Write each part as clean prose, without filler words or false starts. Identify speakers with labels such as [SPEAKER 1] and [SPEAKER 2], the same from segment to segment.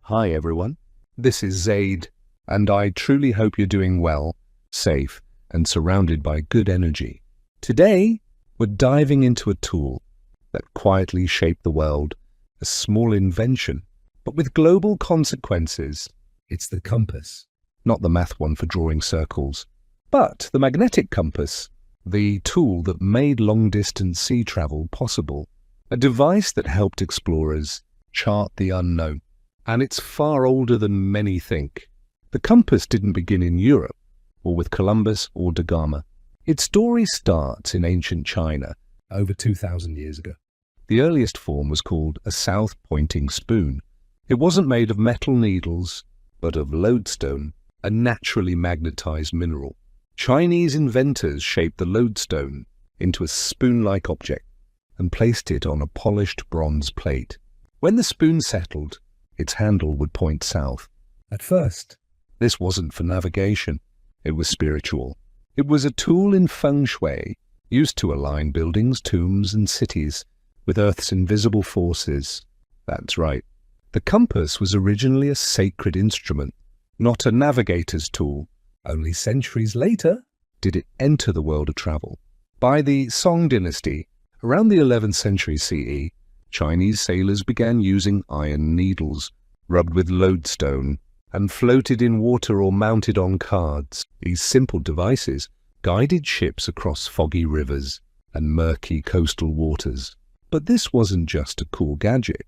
[SPEAKER 1] Hi everyone, this is Zaid, and I truly hope you're doing well, safe, and surrounded by good energy. Today, we're diving into a tool that quietly shaped the world, a small invention, but with global consequences. It's the compass, not the math one for drawing circles, but the magnetic compass, the tool that made long-distance sea travel possible, a device that helped explorers chart the unknown. And it's far older than many think. The compass didn't begin in Europe, or with Columbus or da Gama. Its story starts in ancient China, over 2,000 years ago. The earliest form was called a south-pointing spoon. It wasn't made of metal needles, but of lodestone, a naturally magnetized mineral. Chinese inventors shaped the lodestone into a spoon-like object and placed it on a polished bronze plate. When the spoon settled, its handle would point south. At first, this wasn't for navigation. It was spiritual. It was a tool in feng shui, used to align buildings, tombs, and cities with Earth's invisible forces. That's right. The compass was originally a sacred instrument, not a navigator's tool. Only centuries later did it enter the world of travel. By the Song dynasty, around the 11th century CE, Chinese sailors began using iron needles, rubbed with lodestone, and floated in water or mounted on cards. These simple devices guided ships across foggy rivers and murky coastal waters. But this wasn't just a cool gadget.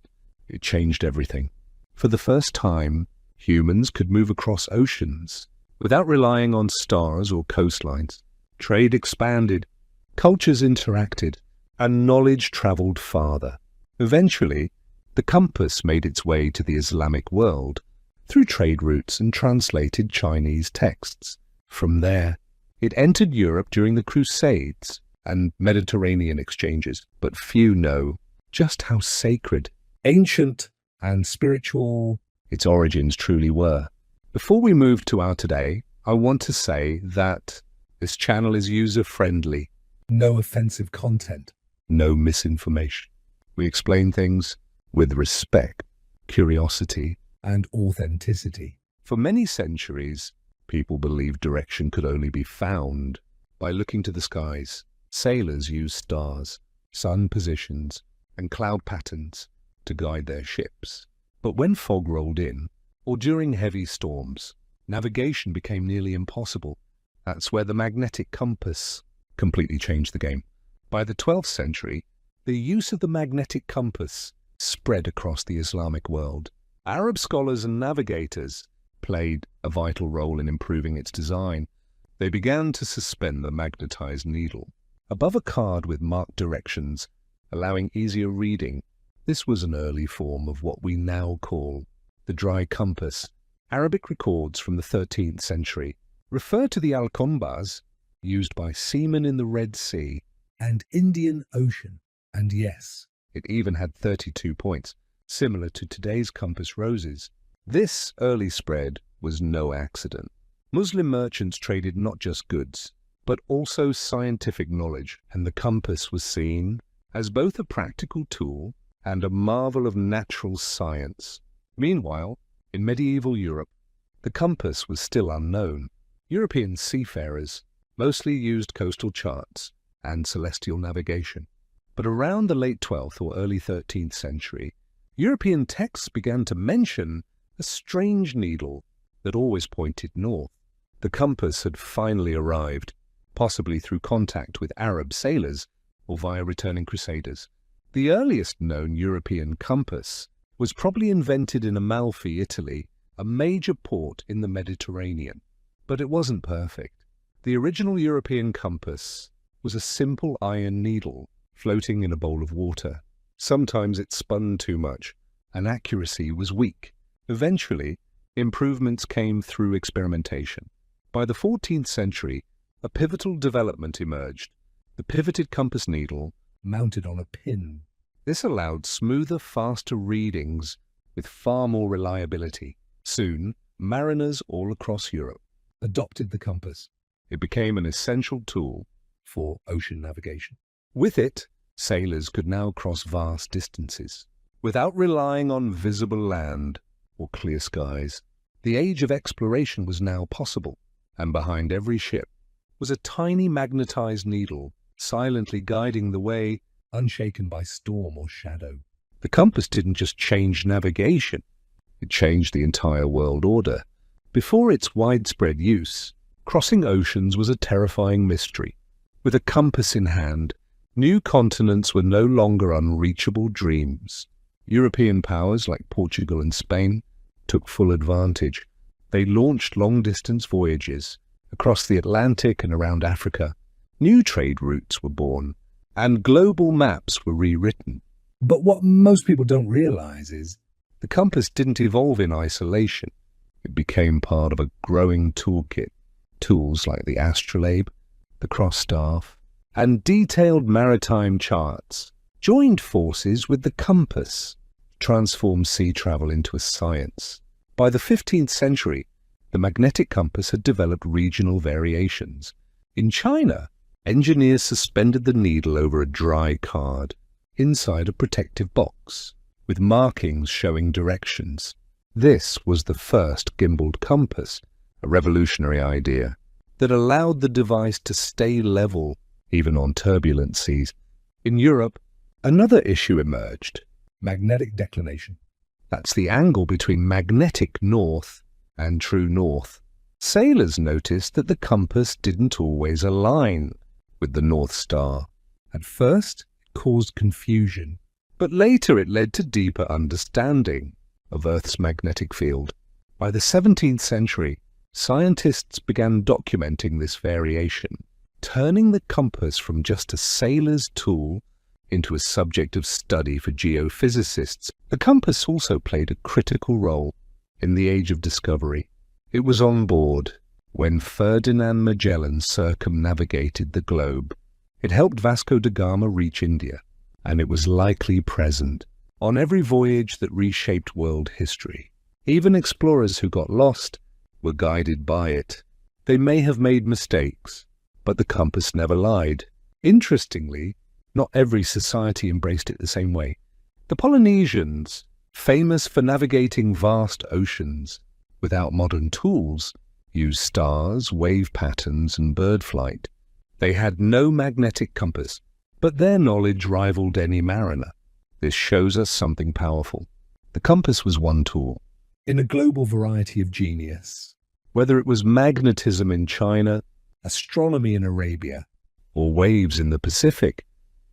[SPEAKER 1] It changed everything. For the first time, humans could move across oceans without relying on stars or coastlines. Trade expanded, cultures interacted, and knowledge traveled farther. Eventually, the compass made its way to the Islamic world through trade routes and translated Chinese texts. From there, it entered Europe during the Crusades and Mediterranean exchanges, but few know just how sacred, ancient, and spiritual its origins truly were. Before we move to our today, I want to say that this channel is user-friendly. No offensive content, no misinformation. We explain things with respect, curiosity, and authenticity. For many centuries, people believed direction could only be found by looking to the skies. Sailors used stars, sun positions, and cloud patterns to guide their ships. But when fog rolled in, or during heavy storms, navigation became nearly impossible. That's where the magnetic compass completely changed the game. By the 12th century, the use of the magnetic compass spread across the Islamic world. Arab scholars and navigators played a vital role in improving its design. They began to suspend the magnetized needle above a card with marked directions, allowing easier reading. This was an early form of what we now call the dry compass. Arabic records from the 13th century refer to the alcombas used by seamen in the Red Sea and Indian Ocean. And yes, it even had 32 points, similar to today's compass roses. This early spread was no accident. Muslim merchants traded not just goods, but also scientific knowledge, and the compass was seen as both a practical tool and a marvel of natural science. Meanwhile, in medieval Europe, the compass was still unknown. European seafarers mostly used coastal charts and celestial navigation. But around the late 12th or early 13th century, European texts began to mention a strange needle that always pointed north. The compass had finally arrived, possibly through contact with Arab sailors or via returning crusaders. The earliest known European compass was probably invented in Amalfi, Italy, a major port in the Mediterranean. But it wasn't perfect. The original European compass was a simple iron needle floating in a bowl of water. Sometimes it spun too much, and accuracy was weak. Eventually, improvements came through experimentation. By the 14th century, a pivotal development emerged: the pivoted compass needle mounted on a pin. This allowed smoother, faster readings with far more reliability. Soon, mariners all across Europe adopted the compass. It became an essential tool for ocean navigation. With it, sailors could now cross vast distances without relying on visible land or clear skies. The age of exploration was now possible, and behind every ship was a tiny magnetized needle silently guiding the way, unshaken by storm or shadow. The compass didn't just change navigation, it changed the entire world order. Before its widespread use, crossing oceans was a terrifying mystery. With a compass in hand, new continents were no longer unreachable dreams. European powers like Portugal and Spain took full advantage. They launched long-distance voyages across the Atlantic and around Africa. New trade routes were born, and global maps were rewritten. But what most people don't realize is the compass didn't evolve in isolation. It became part of a growing toolkit. Tools like the astrolabe, the cross-staff, and detailed maritime charts joined forces with the compass, transformed sea travel into a science. By the 15th century, the magnetic compass had developed regional variations. In China, engineers suspended the needle over a dry card inside a protective box, with markings showing directions. This was the first gimbaled compass, a revolutionary idea that allowed the device to stay level even on turbulent seas. In Europe, another issue emerged: magnetic declination. That's the angle between magnetic north and true north. Sailors noticed that the compass didn't always align with the North Star. At first, it caused confusion, but later it led to deeper understanding of Earth's magnetic field. By the 17th century, scientists began documenting this variation, turning the compass from just a sailor's tool into a subject of study for geophysicists. The compass also played a critical role in the Age of Discovery. It was on board when Ferdinand Magellan circumnavigated the globe. It helped Vasco da Gama reach India, and it was likely present on every voyage that reshaped world history. Even explorers who got lost were guided by it. They may have made mistakes, but the compass never lied. Interestingly, not every society embraced it the same way. The Polynesians, famous for navigating vast oceans without modern tools, used stars, wave patterns, and bird flight. They had no magnetic compass, but their knowledge rivaled any mariner. This shows us something powerful. The compass was one tool in a global variety of genius. Whether it was magnetism in China, astronomy in Arabia, or waves in the Pacific,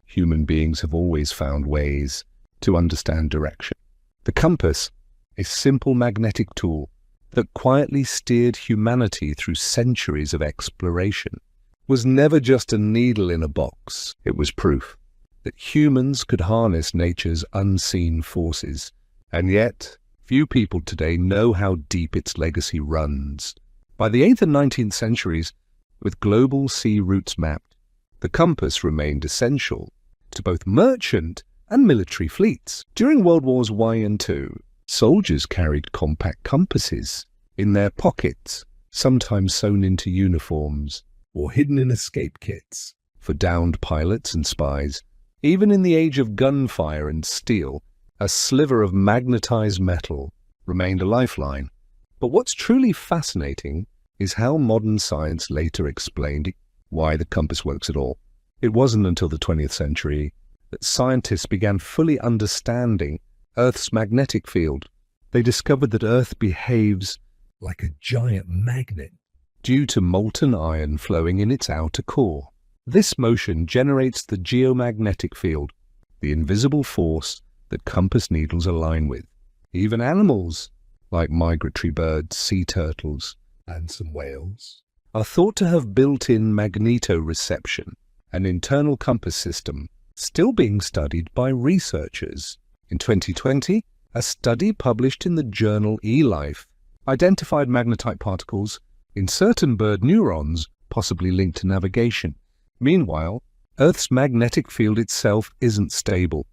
[SPEAKER 1] human beings have always found ways to understand direction. The compass, a simple magnetic tool that quietly steered humanity through centuries of exploration, was never just a needle in a box. It was proof that humans could harness nature's unseen forces, and yet few people today know how deep its legacy runs. By the 8th and 19th centuries, with global sea routes mapped, the compass remained essential to both merchant and military fleets. During World Wars I and II, soldiers carried compact compasses in their pockets, sometimes sewn into uniforms or hidden in escape kits for downed pilots and spies. Even in the age of gunfire and steel, a sliver of magnetized metal remained a lifeline. But what's truly fascinating is how modern science later explained why the compass works at all. It wasn't until the 20th century that scientists began fully understanding Earth's magnetic field. They discovered that Earth behaves like a giant magnet due to molten iron flowing in its outer core. This motion generates the geomagnetic field, the invisible force that compass needles align with. Even animals, like migratory birds, sea turtles, and some whales, are thought to have built-in magnetoreception, an internal compass system still being studied by researchers. In 2020, a study published in the journal eLife identified magnetite particles in certain bird neurons, possibly linked to navigation. Meanwhile, Earth's magnetic field itself isn't stable.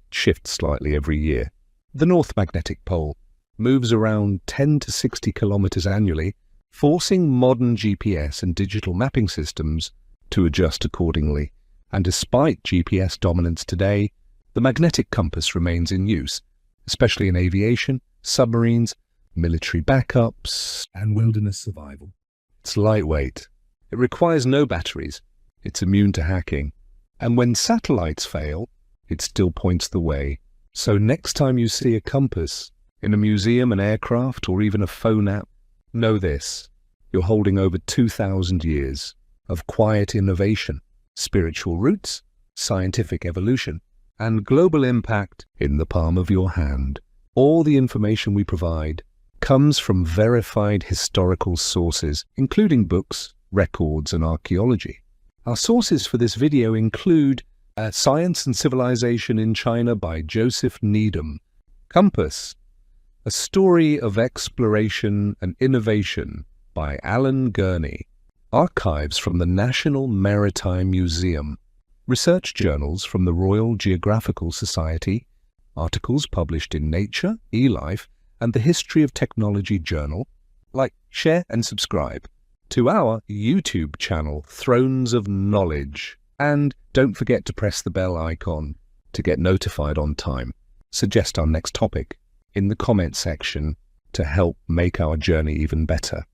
[SPEAKER 1] It shifts slightly every year. The North Magnetic Pole moves around 10 to 60 kilometers annually, forcing modern GPS and digital mapping systems to adjust accordingly. And despite GPS dominance today, the magnetic compass remains in use, especially in aviation, submarines, military backups,
[SPEAKER 2] and wilderness survival.
[SPEAKER 1] It's lightweight. It requires no batteries. It's immune to hacking. And when satellites fail, it still points the way. So next time you see a compass in a museum, an aircraft, or even a phone app, know this: you're holding over 2,000 years of quiet innovation, spiritual roots, scientific evolution, and global impact in the palm of your hand. All the information we provide comes from verified historical sources, including books, records, and archaeology. Our sources for this video include Science and Civilization in China by Joseph Needham, Compass, A Story of Exploration and Innovation by Alan Gurney, Archives from the National Maritime Museum, research journals from the Royal Geographical Society, articles published in Nature, eLife, and the History of Technology Journal. Like, share, and subscribe to our YouTube channel, Thrones of Knowledge. And don't forget to press the bell icon to get notified on time. Suggest our next topic in the comment section to help make our journey even better.